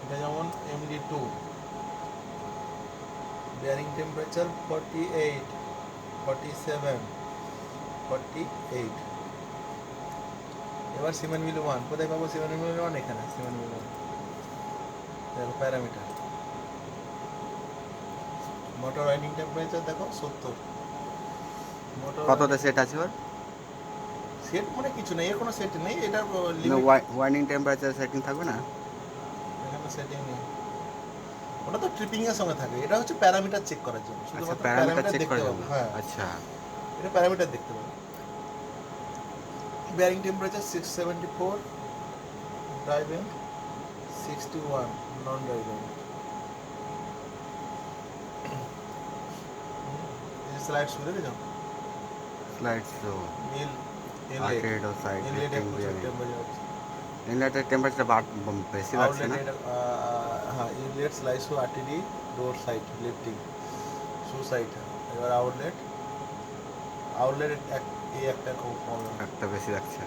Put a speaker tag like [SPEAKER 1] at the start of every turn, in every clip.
[SPEAKER 1] এটা যেমন MD2, bearing temperature 48, 47, 48। এবার সিমেন্ট মিল 1, কোথায় পাবো সিমেন্ট মিল 1? এখানে সিমেন্ট মিল 1 দেখো প্যারামিটার। মোটর ওয়াইন্ডিং টেম্পারেচার দেখো 70। মোটর
[SPEAKER 2] কততে সেট আছে ওর?
[SPEAKER 1] সেট মানে কিছু নেই, এর কোনো সেট নেই, এটার
[SPEAKER 2] না,
[SPEAKER 1] লিমিট।
[SPEAKER 2] ওয়ার্নিং টেম্পারেচার সেটিং থাকবে না?
[SPEAKER 1] এখানে সেটিং নেই, ওটা তো ট্রিপিং এর সঙ্গে থাকে। এটা হচ্ছে প্যারামিটার চেক করার জন্য,
[SPEAKER 2] আচ্ছা,
[SPEAKER 1] শুধুমাত্র
[SPEAKER 2] প্যারামিটার
[SPEAKER 1] প্যারামিটার
[SPEAKER 2] চেক
[SPEAKER 1] দেখতে
[SPEAKER 2] করার
[SPEAKER 1] পাবো।
[SPEAKER 2] জন্য।
[SPEAKER 1] হ্যাঁ,
[SPEAKER 2] আচ্ছা।
[SPEAKER 1] এটা প্যারামিটার দেখতে পাবো। bearing temperature 674, dry vent 61, non dry vent। এই স্লাইড শুনে দেখো,
[SPEAKER 2] স্লাইড শো
[SPEAKER 1] মিল ইনলেট,
[SPEAKER 2] আর্কেড ও সাইড
[SPEAKER 1] ইনলেটে
[SPEAKER 2] লিফটিং
[SPEAKER 1] প্রচুর
[SPEAKER 2] বিয়ারিং।
[SPEAKER 1] টেম্পারেচার আছে।
[SPEAKER 2] ইনলেটের টেম্পারেচার বেশি লাগছে
[SPEAKER 1] আউটলেট
[SPEAKER 2] না?
[SPEAKER 1] এটা হ্যাঁ, inlet slide show RTD, door side lifting, shoe side. এবার আউটলেট, আউটলেট এই একটা খুব কম
[SPEAKER 2] একটা বেশি লাগছে।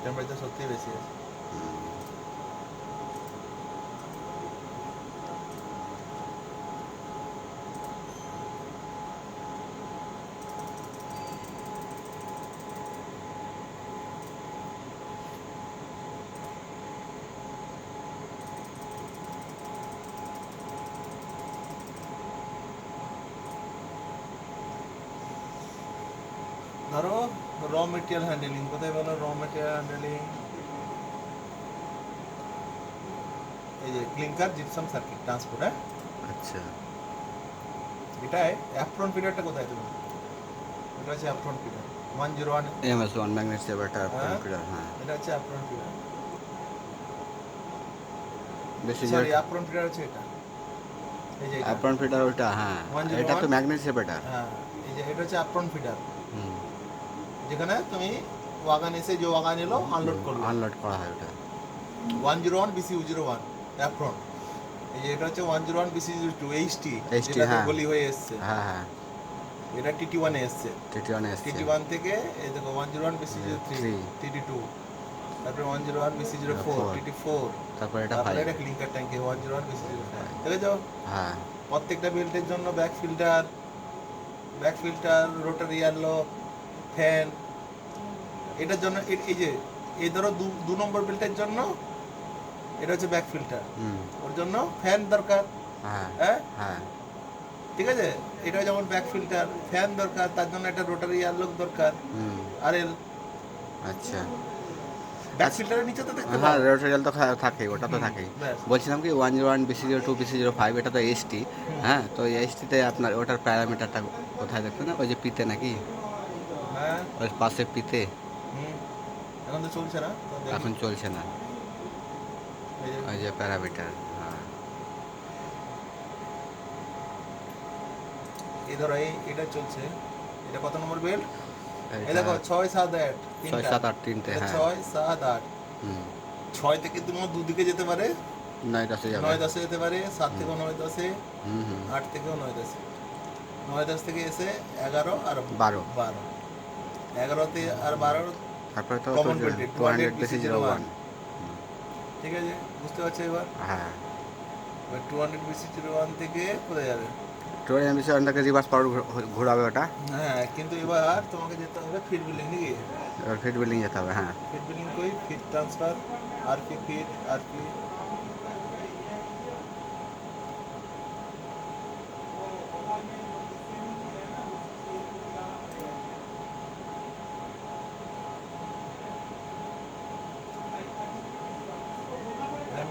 [SPEAKER 1] টেম্পারেচার সত্যিই বেশি আছে। ধরো র মেটেরিয়াল হ্যান্ডেলিং, কোথায় বলো র মেটেরিয়াল হ্যান্ডেলিং? এই যে ক্লিংকার জিপসাম সার্কিট ট্রান্সপোর্ট। হ্যাঁ,
[SPEAKER 2] আচ্ছা।
[SPEAKER 1] এটাই অ্যাপ্রন পিরিয়ডটা কোথায় তুমি? এটা হচ্ছে apron period 101।
[SPEAKER 2] MS1 magnet separator
[SPEAKER 1] হ্যাঁ,
[SPEAKER 2] কম্পিউটার। হ্যাঁ,
[SPEAKER 1] এটা হচ্ছে অ্যাপ্রন পিরিয়ড।
[SPEAKER 2] বেশি
[SPEAKER 1] সরি,
[SPEAKER 2] জোরে।
[SPEAKER 1] অ্যাপ্রন পিরিয়ড হচ্ছে এটা, এই যে এটা
[SPEAKER 2] অ্যাপ্রন ফিটার ওটা, হ্যাঁ।
[SPEAKER 1] 101।
[SPEAKER 2] এটা তো ম্যাগনেট সেপারেটর।
[SPEAKER 1] হ্যাঁ, এই যে এটা হচ্ছে অ্যাপ্রন ফিডার,
[SPEAKER 2] হুম।
[SPEAKER 1] যেখানে তুমি ওয়াগান এসে যে ওয়াগান এলো আনলোড করলো।
[SPEAKER 2] আনলোড করা হয় ওটা।
[SPEAKER 1] 101 BCU01 অ্যাপ্রন। এই যে এটা হচ্ছে 101 BCU02 HT, যেটা তো
[SPEAKER 2] হ্যাঁ।
[SPEAKER 1] গলি হয়ে এসছে।
[SPEAKER 2] হ্যাঁ, হ্যাঁ।
[SPEAKER 1] এটা TT1 এ এসছে।
[SPEAKER 2] TT1 এসছে।
[SPEAKER 1] TT1 থেকে এই দেখো 101 BCU3,
[SPEAKER 2] 3,
[SPEAKER 1] TT2, তারপরে 101 BCU04,
[SPEAKER 2] 4,
[SPEAKER 1] TT4,
[SPEAKER 2] তারপরে এটা
[SPEAKER 1] তারপরে
[SPEAKER 2] 5।
[SPEAKER 1] এটা ক্লিংকার ট্যাঙ্কে 101 BCU5। দেখেছো
[SPEAKER 2] হ্যাঁ।
[SPEAKER 1] প্রত্যেকটা বেল্টের জন্য ব্যাক ফিল্টার, রোটারি আনলো, ফ্যান। এটার জন্য এই যে এই ধরো 2 নম্বর বেল্টের জন্য এটা হচ্ছে ব্যাক ফিল্টার,
[SPEAKER 2] হুম।
[SPEAKER 1] ওর জন্য ফ্যান দরকার।
[SPEAKER 2] হ্যাঁ,
[SPEAKER 1] হ্যাঁ,
[SPEAKER 2] হ্যাঁ।
[SPEAKER 1] ঠিক আছে, এটা যেমন ব্যাক ফিল্টার, ফ্যান দরকার, তার জন্য একটা রোটারি আনলক দরকার,
[SPEAKER 2] হুম।
[SPEAKER 1] RL।
[SPEAKER 2] আচ্ছা।
[SPEAKER 1] ব্যাক ফিল্টারের নিচে তো দেখতে
[SPEAKER 2] হ্যাঁ,
[SPEAKER 1] পাও।
[SPEAKER 2] রোটারিয়াল তো থাকেই, ওটা তো থাকেই।
[SPEAKER 1] ব্যাস।
[SPEAKER 2] বলছিলাম কি 101 BC02 BC05 এটা তো ST। হ্যাঁ, তো STতে আপনার ওটার প্যারামিটারটা কোথায় দেখতে না? ওই যে পিতে নাকি?
[SPEAKER 1] হ্যাঁ,
[SPEAKER 2] ওই পাশে পিতে।
[SPEAKER 1] এখন তো চলছে না তো দেখি।
[SPEAKER 2] এখন চলছে না।
[SPEAKER 1] এই যে
[SPEAKER 2] ওই যে প্যারামিটার। হ্যাঁ।
[SPEAKER 1] এই ধরো এটা চলছে, এটা কত নম্বর বেল্ট? এই
[SPEAKER 2] এটা
[SPEAKER 1] দেখো 6, 7, 8
[SPEAKER 2] 6,
[SPEAKER 1] তিনটা,
[SPEAKER 2] 7, 8 তিনটে।
[SPEAKER 1] এটা
[SPEAKER 2] হ্যাঁ।
[SPEAKER 1] 6, 7, 8।
[SPEAKER 2] হুম।
[SPEAKER 1] 6 থেকে তোমার দুদিকে যেতে পারে,
[SPEAKER 2] 9 10 যাবে।
[SPEAKER 1] 9, 10 যেতে পারে, 7 থেকেও 9, 10,
[SPEAKER 2] হুম, হুম।
[SPEAKER 1] 8 থেকেও 9, 10, 9, 10 থেকে এসে 11 আর
[SPEAKER 2] 12।
[SPEAKER 1] 12, 11তে আর 12
[SPEAKER 2] তারপরে তো
[SPEAKER 1] কমন বেল্টে 200
[SPEAKER 2] BC01।
[SPEAKER 1] BC01। ঠিক আছে, বুঝতে পারছো এবার?
[SPEAKER 2] হ্যাঁ।
[SPEAKER 1] এবার 200 BC01 থেকে কোথায় যাবে?
[SPEAKER 2] 200 BC1টাকে রিভার্স পাওয়ার ঘোরাবে ওটা।
[SPEAKER 1] হ্যাঁ, কিন্তু এবার তোমাকে যেতে হবে ফিট বিল্ডিং নাকি?
[SPEAKER 2] এবার ফিট বিল্ডিং যেতে হবে। হ্যাঁ।
[SPEAKER 1] ফিট বিল্ডিং কই? Fit transfer, RP fit, RP.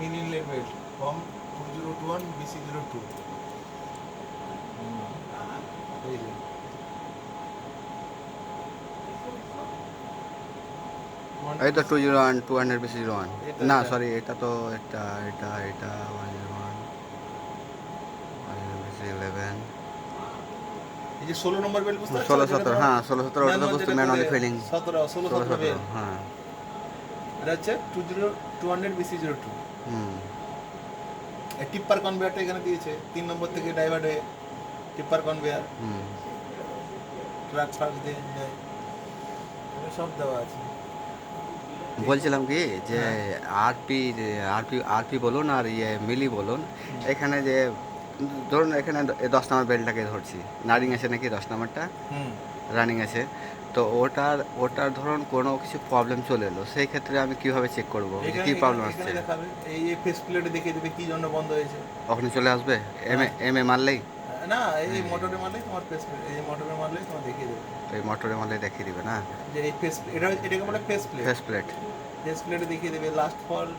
[SPEAKER 1] Mini inlet belt form 2021 BC02। এই যে
[SPEAKER 2] এই তো 201 200 BC01।
[SPEAKER 1] এটা
[SPEAKER 2] না,
[SPEAKER 1] এটা
[SPEAKER 2] সরি, এটা তো এটা 101 BC11।
[SPEAKER 1] এই যে 16 নম্বর বেল্ট, বুঝতে পারছো?
[SPEAKER 2] 16
[SPEAKER 1] যেটা
[SPEAKER 2] 17।
[SPEAKER 1] তোমার
[SPEAKER 2] হ্যাঁ, 16 17 ওটা তো
[SPEAKER 1] ম্যানুয়াল,
[SPEAKER 2] বুঝতে
[SPEAKER 1] যেটা
[SPEAKER 2] ম্যানুয়ালি
[SPEAKER 1] করে
[SPEAKER 2] ফিলিং।
[SPEAKER 1] 16 17 বেল্ট।
[SPEAKER 2] হ্যাঁ।
[SPEAKER 1] এটা হচ্ছে 200 BC02।
[SPEAKER 2] হুম।
[SPEAKER 1] এই টিপ্পার কনভেয়ারটা এখানে দিয়েছে 3 নম্বর থেকে ডাইভার্ট হয়ে টিপ্পার কনভেয়ার,
[SPEAKER 2] হুম।
[SPEAKER 1] ট্রাক ফাক দিয়ে দেয়, এটা সব দেওয়া আছে।
[SPEAKER 2] বলছিলাম কি যে আরপি আরপি আরপি বলুন আর মিলি বলুন, এখানে যে ধরুন এখানে 10 নম্বর বেলটাকে ধরছি, নারিং আছে নাকি 10 নম্বরটা
[SPEAKER 1] হুম
[SPEAKER 2] রানিং আছে, তো ওটার ধরুন কোনো কিছু প্রবলেম চলে এলো, সেই ক্ষেত্রে আমি কিভাবে চেক করব যে
[SPEAKER 1] এখানে
[SPEAKER 2] কী
[SPEAKER 1] এখানে
[SPEAKER 2] প্রবলেম
[SPEAKER 1] এখানে
[SPEAKER 2] আসছে?
[SPEAKER 1] দেখাবে, এই ফেস প্লেটে দেখিয়ে দেবে কি জন্য বন্ধ হয়েছে।
[SPEAKER 2] ওখানে চলে আসবে
[SPEAKER 1] হ্যাঁ।
[SPEAKER 2] এম এ মারলেই?
[SPEAKER 1] না, এই মোটরে মারলেই তোমার ফেস প্লেট, এই মোটরে মারলেই তোমার দেখিয়ে দেবে
[SPEAKER 2] এই মোটরে মারলে দেখিয়ে দিবে না?
[SPEAKER 1] যে এই ফেস, এটাকে বলে face plate.
[SPEAKER 2] Face plate.
[SPEAKER 1] Face প্লেটে দেখিয়ে দেবে লাস্ট ফল্ট,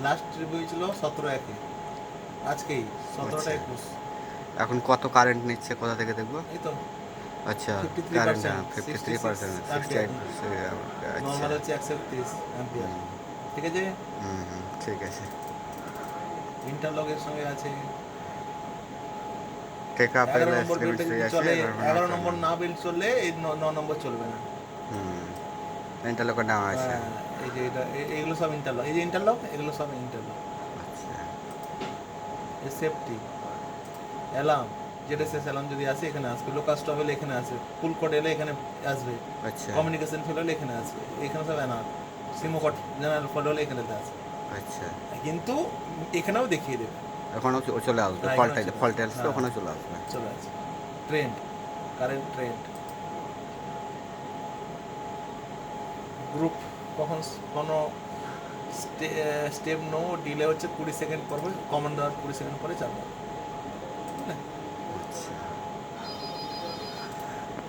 [SPEAKER 1] লাস্ট রিভিউ ছিল 17/1, আজকেই 17টা
[SPEAKER 2] আচ্ছা।
[SPEAKER 1] 21।
[SPEAKER 2] এখন কত কারেন্ট নিচ্ছে, কোথা থেকে দেখবো?
[SPEAKER 1] এই তো
[SPEAKER 2] আচ্ছা,
[SPEAKER 1] 53%,
[SPEAKER 2] কারেন্ট 53%, 68। আচ্ছা।
[SPEAKER 1] নর্মাল হচ্ছে 136 অ্যাম্পিয়ার।
[SPEAKER 2] হুম
[SPEAKER 1] ঠিক আছে,
[SPEAKER 2] হুম হুম, ঠিক আছে।
[SPEAKER 1] ইন্টারলকের সঙ্গে আছে।
[SPEAKER 2] টেক আপ
[SPEAKER 1] 11
[SPEAKER 2] এলে
[SPEAKER 1] নম্বর
[SPEAKER 2] লিমিট
[SPEAKER 1] বেল্টে
[SPEAKER 2] ফ্রি
[SPEAKER 1] যদি
[SPEAKER 2] আছে,
[SPEAKER 1] চলে, 11
[SPEAKER 2] 11
[SPEAKER 1] নম্বর না বেল্ট চললে এই 9 নম্বর চলবে না।
[SPEAKER 2] হুম, ইন্টারলকের নেওয়া আছে।
[SPEAKER 1] হ্যাঁ, এই যে এটা এগুলো সব ইন্টারলক, এই যে ইন্টারলক, এগুলো সব ইন্টারলক।
[SPEAKER 2] আচ্ছা
[SPEAKER 1] এই সেফটি অ্যালার্ম, যেটা শেষ অ্যালার্ম যদি আসে এখানে আসবে, লোকাল স্টপ এলে এখানে আসবে, ফুল কোড এলে এখানে আসবে,
[SPEAKER 2] আচ্ছা
[SPEAKER 1] কমিউনিকেশন ফেল হলে এখানে আসবে, এখানে সব অ্যানার, সিমো কোড জেনারেল ফল হলে এখানে আসবে।
[SPEAKER 2] আচ্ছা,
[SPEAKER 1] কিন্তু এখানেও দেখিয়ে দেবে।
[SPEAKER 2] ওখানেও চলে আসবে,
[SPEAKER 1] হ্যাঁ,
[SPEAKER 2] ফল্ট
[SPEAKER 1] এখানেও চলে
[SPEAKER 2] ফল্ট
[SPEAKER 1] আসবে।
[SPEAKER 2] আসলে
[SPEAKER 1] হ্যাঁ,
[SPEAKER 2] ওখানেও চলে আসবে।
[SPEAKER 1] চলে আসবে। ট্রেন্ড, কারেন্ট ট্রেন্ড, গ্রুপ, কখন কোনো স্টেপ নো ডিলে হচ্ছে 20 সেকেন্ড পরে, কমান্ড দেওয়ার 20 সেকেন্ড পরে চালু হবে।